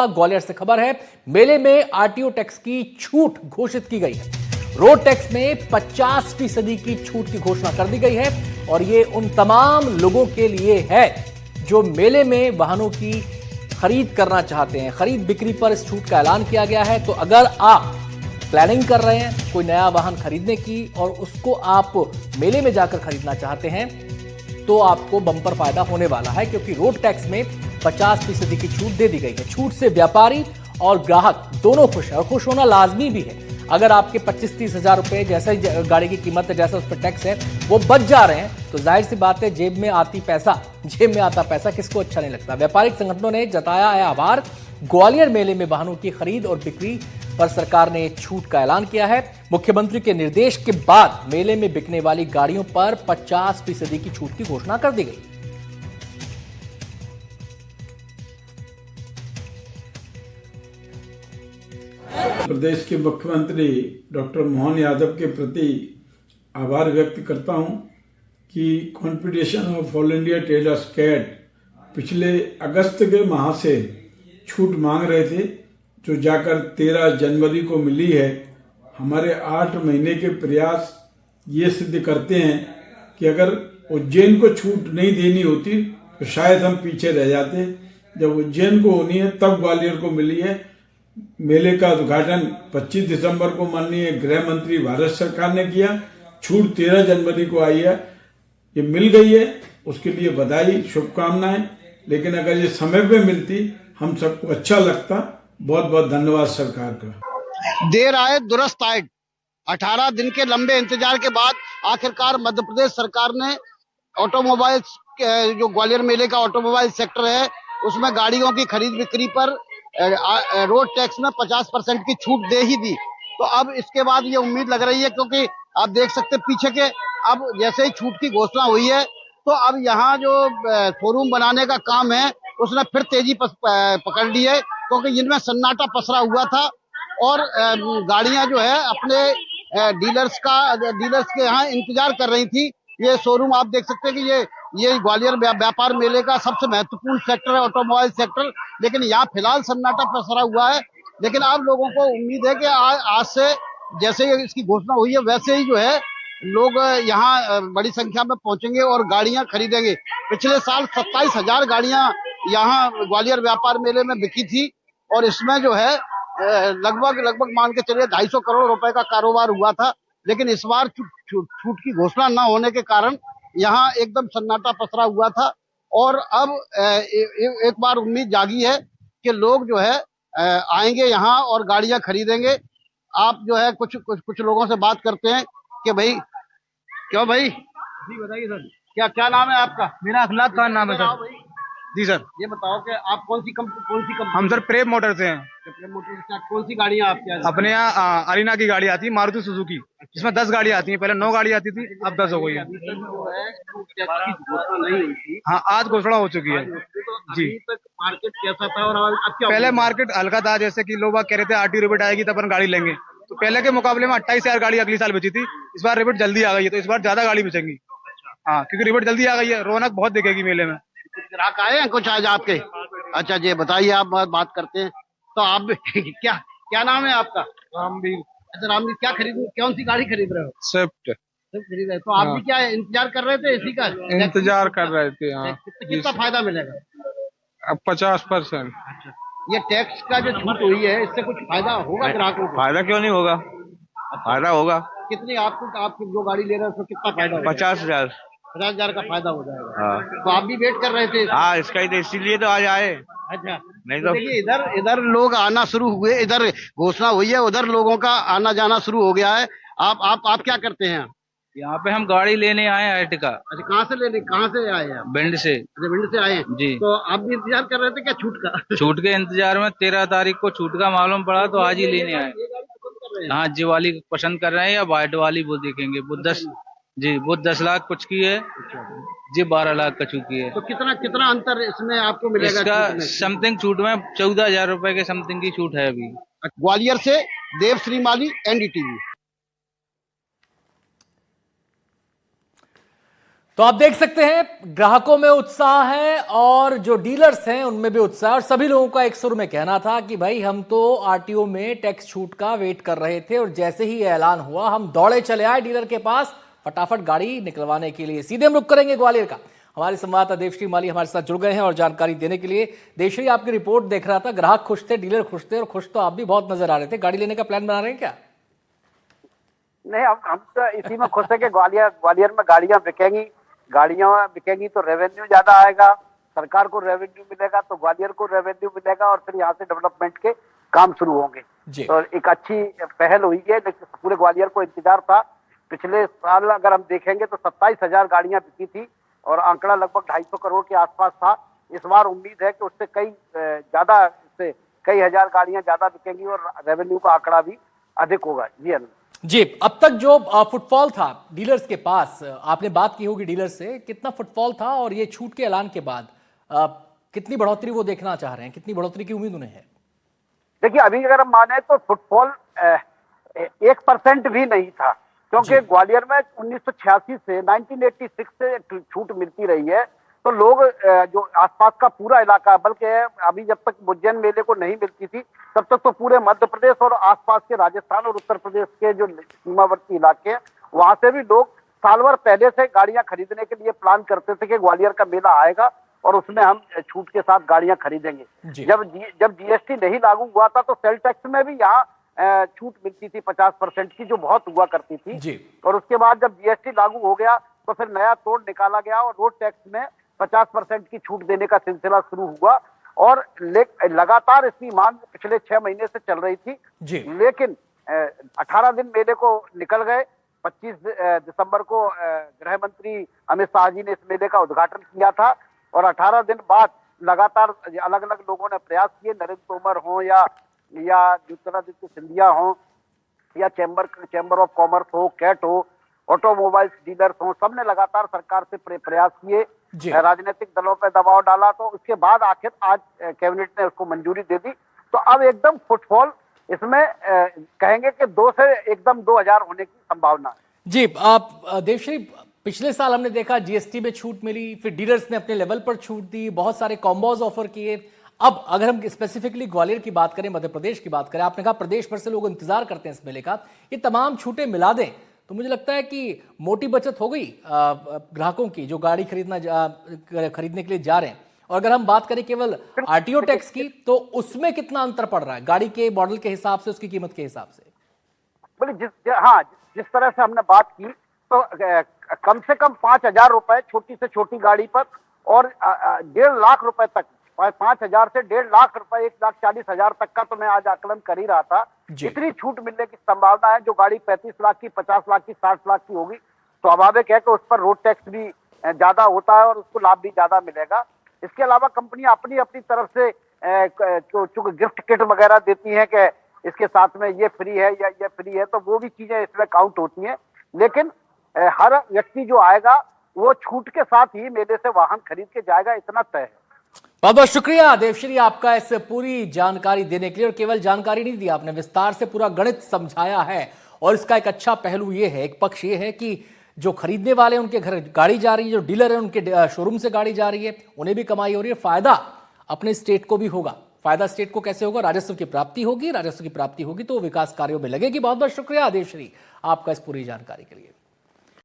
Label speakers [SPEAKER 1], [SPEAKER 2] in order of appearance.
[SPEAKER 1] ग्वालियर से खबर है, मेले में आरटीओ टैक्स की छूट घोषित की गई है। रोड टैक्स में 50% की छूट की घोषणा कर दी गई है और ये उन तमाम लोगों के लिए है जो मेले में वाहनों की खरीद करना चाहते हैं। खरीद बिक्री पर इस छूट का ऐलान किया गया है। तो अगर आप प्लानिंग कर रहे हैं कोई नया वाहन खरीदने की और उसको आप मेले में जाकर खरीदना चाहते हैं तो आपको बम्पर फायदा होने वाला है, क्योंकि रोड टैक्स में 50% की छूट दे दी गई है। छूट से व्यापारी और ग्राहक दोनों खुश है और खुश होना लाजमी भी है। अगर आपके 25-30 हजार रुपए जैसे गाड़ी की कीमत है, जैसा उस पर टैक्स है, वो बच जा रहे हैं तो जाहिर सी बात है जेब में आता पैसा किसको अच्छा नहीं लगता। व्यापारिक संगठनों ने जताया है आभार। ग्वालियर मेले में वाहनों की खरीद और बिक्री पर सरकार ने छूट का ऐलान किया है। मुख्यमंत्री के निर्देश के बाद मेले में बिकने वाली गाड़ियों पर 50% की छूट की घोषणा कर दी गई।
[SPEAKER 2] प्रदेश के मुख्यमंत्री डॉक्टर मोहन यादव के प्रति आभार व्यक्त करता हूं कि confederation of all India traders CAIT पिछले अगस्त के माह से छूट मांग रहे थे, जो जाकर 13 जनवरी को मिली है। हमारे 8 महीने के प्रयास ये सिद्ध करते हैं कि अगर उज्जैन को छूट नहीं देनी होती तो शायद हम पीछे रह जाते। जब उज्जैन को होनी है तब ग्वालियर को मिली है। मेले का उद्घाटन 25 दिसंबर को माननीय गृह मंत्री भारत सरकार ने किया। छूट 13 जनवरी को आई है, ये मिल गई है, उसके लिए बधाई, शुभकामनाएं। लेकिन अगर ये समय पे मिलती हम सबको अच्छा लगता। बहुत बहुत धन्यवाद सरकार का।
[SPEAKER 3] देर आए दुरुस्त आए। 18 दिन के लंबे इंतजार के बाद आखिरकार मध्य प्रदेश सरकार ने ऑटोमोबाइल, जो ग्वालियर मेले का ऑटोमोबाइल सेक्टर है, उसमें गाड़ियों की खरीद बिक्री पर रोड टैक्स में 50% की छूट दे ही दी। तो अब इसके बाद ये उम्मीद लग रही है, क्योंकि आप देख सकते पीछे के, अब जैसे ही छूट की घोषणा हुई है तो अब यहाँ जो शोरूम बनाने का काम है उसने फिर तेजी पकड़ ली है, क्योंकि इनमें सन्नाटा पसरा हुआ था और गाड़ियां जो है अपने डीलर्स के यहाँ इंतजार कर रही थी। ये शोरूम आप देख सकते हैं कि ये ग्वालियर व्यापार मेले का सबसे महत्वपूर्ण सेक्टर है, ऑटोमोबाइल सेक्टर। लेकिन यहाँ फिलहाल सन्नाटा पसरा हुआ है। लेकिन अब लोगों को उम्मीद है कि आज से जैसे इसकी घोषणा हुई है वैसे ही जो है लोग यहाँ बड़ी संख्या में पहुंचेंगे और गाड़ियां खरीदेंगे। पिछले साल 27,000 गाड़ियां यहाँ ग्वालियर व्यापार मेले में बिकी थी और इसमें जो है लगभग मान के चलिए 250 करोड़ रुपए का कारोबार हुआ था। लेकिन इस बार छूट की घोषणा न होने के कारण यहाँ एकदम सन्नाटा पसरा हुआ था। और अब एक बार उम्मीद जागी है कि लोग जो है आएंगे यहाँ और गाड़ियां खरीदेंगे। आप जो है कुछ लोगों से बात करते हैं कि भाई, क्यों भाई जी बताइए सर, क्या नाम है आपका?
[SPEAKER 4] मेरा अखलाक खान नाम है सर। जी सर।
[SPEAKER 3] ये बताओ कि आप कौन सी कंपनी?
[SPEAKER 4] हम सर प्रेम मोटर से हैं।
[SPEAKER 3] प्रेम मोटर्स से कौन सी गाड़ियां आपके यहाँ?
[SPEAKER 4] अपने यहाँ अरीना की गाड़ी आती है, मारुति सुजुकी, जिसमें 10 गाड़ी आती है। पहले 9 गाड़ी आती थी, अब 10 हो गई है। हाँ, आज घोषणा हो चुकी है जी।
[SPEAKER 3] मार्केट कैसा था और अब क्या?
[SPEAKER 4] पहले मार्केट हल्का था, जैसे कि लोग कह रहे थे आरटीओ रिबेट आएगी तब अपन गाड़ी लेंगे। तो पहले के मुकाबले में 28,000 गाड़ी अगली साल बची थी। इस बार रिबेट जल्दी आ गई है तो इस बार ज्यादा गाड़ी बचेंगी। हाँ, क्योंकि रिबेट जल्दी आ गई है, रौनक बहुत दिखेगी मेले में।
[SPEAKER 3] ग्राहक आए हैं कुछ आज आपके? अच्छा जी, बताइए, आप बात करते हैं तो आप क्या नाम है आपका?
[SPEAKER 4] रामवीर।
[SPEAKER 3] अच्छा रामवीर, क्या कौन सी गाड़ी खरीद रहे हो?
[SPEAKER 4] स्विफ्ट
[SPEAKER 3] खरीद रहे हो तो आप भी क्या इंतजार कर रहे थे? इसी का
[SPEAKER 4] इंतजार कर रहे थे। हाँ,
[SPEAKER 3] कितना फायदा मिलेगा?
[SPEAKER 4] अब 50%।
[SPEAKER 3] अच्छा, ये टैक्स का जो छूट हुई है इससे कुछ फायदा होगा ग्राहकों को?
[SPEAKER 4] फायदा क्यों नहीं होगा, फायदा होगा।
[SPEAKER 3] कितनी आपको जो गाड़ी ले रहे हो उसको कितना फायदा होगा?
[SPEAKER 4] 50,000।
[SPEAKER 3] 50,000 का फायदा हो जाएगा।
[SPEAKER 4] हाँ,
[SPEAKER 3] तो आप भी वेट कर रहे थे?
[SPEAKER 4] हाँ, इसका ही तो, इसीलिए तो आज आए।
[SPEAKER 3] अच्छा,
[SPEAKER 4] नहीं
[SPEAKER 3] तो
[SPEAKER 4] तो
[SPEAKER 3] देखिए इधर लोग आना शुरू हुए, इधर घोषणा हुई है, उधर लोगों का आना जाना शुरू हो गया है। आप क्या करते हैं?
[SPEAKER 5] यहाँ पे हम गाड़ी लेने आए हैं अर्टिगा।
[SPEAKER 3] अच्छा, कहाँ से आए हैं?
[SPEAKER 5] भिंड से।
[SPEAKER 3] अच्छा, भिंड से आए हैं
[SPEAKER 5] जी।
[SPEAKER 3] तो आप भी इंतजार कर रहे थे क्या छूट का?
[SPEAKER 5] छूट के इंतजार में 13 तारीख को छूट का मालूम पड़ा तो आज ही लेने आए। हाँ, जी वाली पसंद कर रहे हैं या वाइट वाली वो देखेंगे। वो 10 लाख कुछ की है जी, 12 लाख का चुकी है।
[SPEAKER 3] तो कितना अंतर इसमें आपको मिलेगा?
[SPEAKER 5] इसका समथिंग छूट में 14,000 रुपए के समथिंग की छूट है अभी।
[SPEAKER 3] ग्वालियर से देव श्रीमाली, एनडीटीवी।
[SPEAKER 1] तो आप देख सकते हैं ग्राहकों में उत्साह है और जो डीलर्स हैं उनमें भी उत्साह, और सभी लोगों का एक सुर में कहना था कि भाई हम तो आरटीओ में टैक्स छूट का वेट कर रहे थे और जैसे ही ऐलान हुआ हम दौड़े चले आए डीलर के पास फटाफट गाड़ी निकलवाने के लिए। सीधे हम रुक करेंगे ग्वालियर का। हमारे संवाददाता देवश्री माली हमारे साथ जुड़ गए हैं और जानकारी देने के लिए। देवश्री, आपकी रिपोर्ट देख रहा था, ग्राहक खुश थे, डीलर खुश थे और खुश तो आप भी बहुत नजर आ रहे थे। गाड़ी लेने का प्लान बना रहे हैं क्या?
[SPEAKER 6] नहीं, हम तो इसी में खुश है कि ग्वालियर में गाड़ियां बिकेंगी तो रेवेन्यू ज्यादा आएगा, सरकार को रेवेन्यू मिलेगा तो ग्वालियर को रेवेन्यू मिलेगा और फिर यहाँ से डेवलपमेंट के काम शुरू होंगे। तो एक अच्छी पहल हुई है, लेकिन पूरे ग्वालियर को इंतजार था। पिछले साल अगर हम देखेंगे तो 27,000 गाड़ियां बिकी थी और आंकड़ा लगभग 250 करोड़ के आसपास था। इस बार उम्मीद है कि उससे कई हजार गाड़ियां ज्यादा बिकेंगी और रेवेन्यू का आंकड़ा भी अधिक होगा।
[SPEAKER 1] जी, अब तक जो फुटफॉल था डीलर्स के पास, आपने बात की होगी डीलर से, कितना फुटफॉल था और ये छूट के ऐलान के बाद कितनी बढ़ोतरी वो देखना चाह रहे हैं, कितनी बढ़ोतरी की उम्मीद उन्हें है?
[SPEAKER 6] देखिए, अभी अगर हम माने तो फुटफॉल 1% भी नहीं था, क्योंकि ग्वालियर में 1986 से 1986 से छूट मिलती रही है। तो लोग जो आसपास का पूरा इलाका, बल्कि अभी जब तक उज्जैन मेले को नहीं मिलती थी तब तक तो पूरे मध्य प्रदेश और आसपास के राजस्थान और उत्तर प्रदेश के जो सीमावर्ती इलाके हैं वहां से भी लोग साल भर पहले से गाड़ियां खरीदने के लिए प्लान करते थे कि ग्वालियर का मेला आएगा और उसमें हम छूट के साथ गाड़ियां खरीदेंगे। जब जीएसटी नहीं लागू हुआ था तो सेल टैक्स में भी यहाँ छूट मिलती थी 50% की, जो बहुत हुआ करती थी। और उसके बाद जब जीएसटी लागू हो गया तो फिर नया तोड़ निकाला गया और रोड टैक्स में 50% की छूट देने का सिलसिला शुरू हुआ और लगातार इसकी मांग पिछले 6 महीने से चल रही थी। लेकिन 18 दिन मेले को निकल गए। 25 दिसंबर को गृह मंत्री अमित शाह जी ने इस मेले का उद्घाटन किया था और 18 दिन बाद लगातार अलग अलग लोगों ने प्रयास किए, नरेंद्र तोमर हो या ज्योतिरादित्य सिंधिया हो या चैम्बर ऑफ कॉमर्स हो, कैट हो, ऑटोमोबाइल्स डीलर्स हो, सबने लगातार सरकार से प्रयास किए, राजनीतिक दलों पर दबाव डाला। तो उसके बाद आखिर आज कैबिनेट ने उसको मंजूरी दे दी। तो अब एकदम फुटफॉल इसमें कहेंगे कि 2 से एकदम 2000 होने की संभावना है।
[SPEAKER 1] जी, आप देवश्री, पिछले साल हमने देखा जीएसटी में छूट मिली, फिर डीलर्स ने अपने लेवल पर छूट दी, बहुत सारे कॉम्बोज ऑफर किए। अब अगर हम स्पेसिफिकली ग्वालियर की बात करें, मध्य प्रदेश की बात करें, आपने कहा प्रदेश भर से लोग इंतजार करते हैं इस मेले का, ये तमाम छूटें मिला दें तो मुझे लगता है कि मोटी बचत हो गई ग्राहकों की जो गाड़ी खरीदने के लिए जा रहे हैं। और अगर हम बात करें केवल आरटीओ टैक्स की तो उसमें कितना अंतर पड़ रहा है गाड़ी के मॉडल के हिसाब से, उसकी कीमत के हिसाब से?
[SPEAKER 6] बोले जिस तरह से हमने बात की तो कम से कम 5,000 रुपए छोटी से छोटी गाड़ी पर और 1.5 लाख रुपए तक, 5,000 से 1.5 लाख रुपए, 1,40,000 तक का तो मैं आज आकलन कर ही रहा था। इतनी छूट मिलने की संभावना है। जो गाड़ी 35 लाख की, 50 लाख की, 60 लाख की होगी, स्वाभाविक है कि उस पर रोड टैक्स भी ज्यादा होता है और उसको लाभ भी ज्यादा मिलेगा। इसके अलावा कंपनियां अपनी अपनी तरफ से जो गिफ्ट किट वगैरह देती हैं कि इसके साथ में ये फ्री है या ये फ्री है, तो वो भी चीजें इसमें काउंट होती हैं। लेकिन हर व्यक्ति जो आएगा वो छूट के साथ ही मेले से वाहन खरीद के जाएगा, इतना तय है।
[SPEAKER 1] बहुत बहुत शुक्रिया देवश्री आपका इस पूरी जानकारी देने के लिए। और केवल जानकारी नहीं दी आपने, विस्तार से पूरा गणित समझाया है। और इसका एक अच्छा पहलू ये है, एक पक्ष ये है कि जो खरीदने वाले हैं उनके घर गाड़ी जा रही है, जो डीलर है उनके शोरूम से गाड़ी जा रही है, उन्हें भी कमाई हो रही है। फायदा अपने स्टेट को भी होगा। फायदा स्टेट को कैसे होगा? राजस्व की प्राप्ति होगी, राजस्व की प्राप्ति होगी तो विकास कार्यों में लगेगी। बहुत बहुत शुक्रिया देवश्री आपका इस पूरी जानकारी के लिए।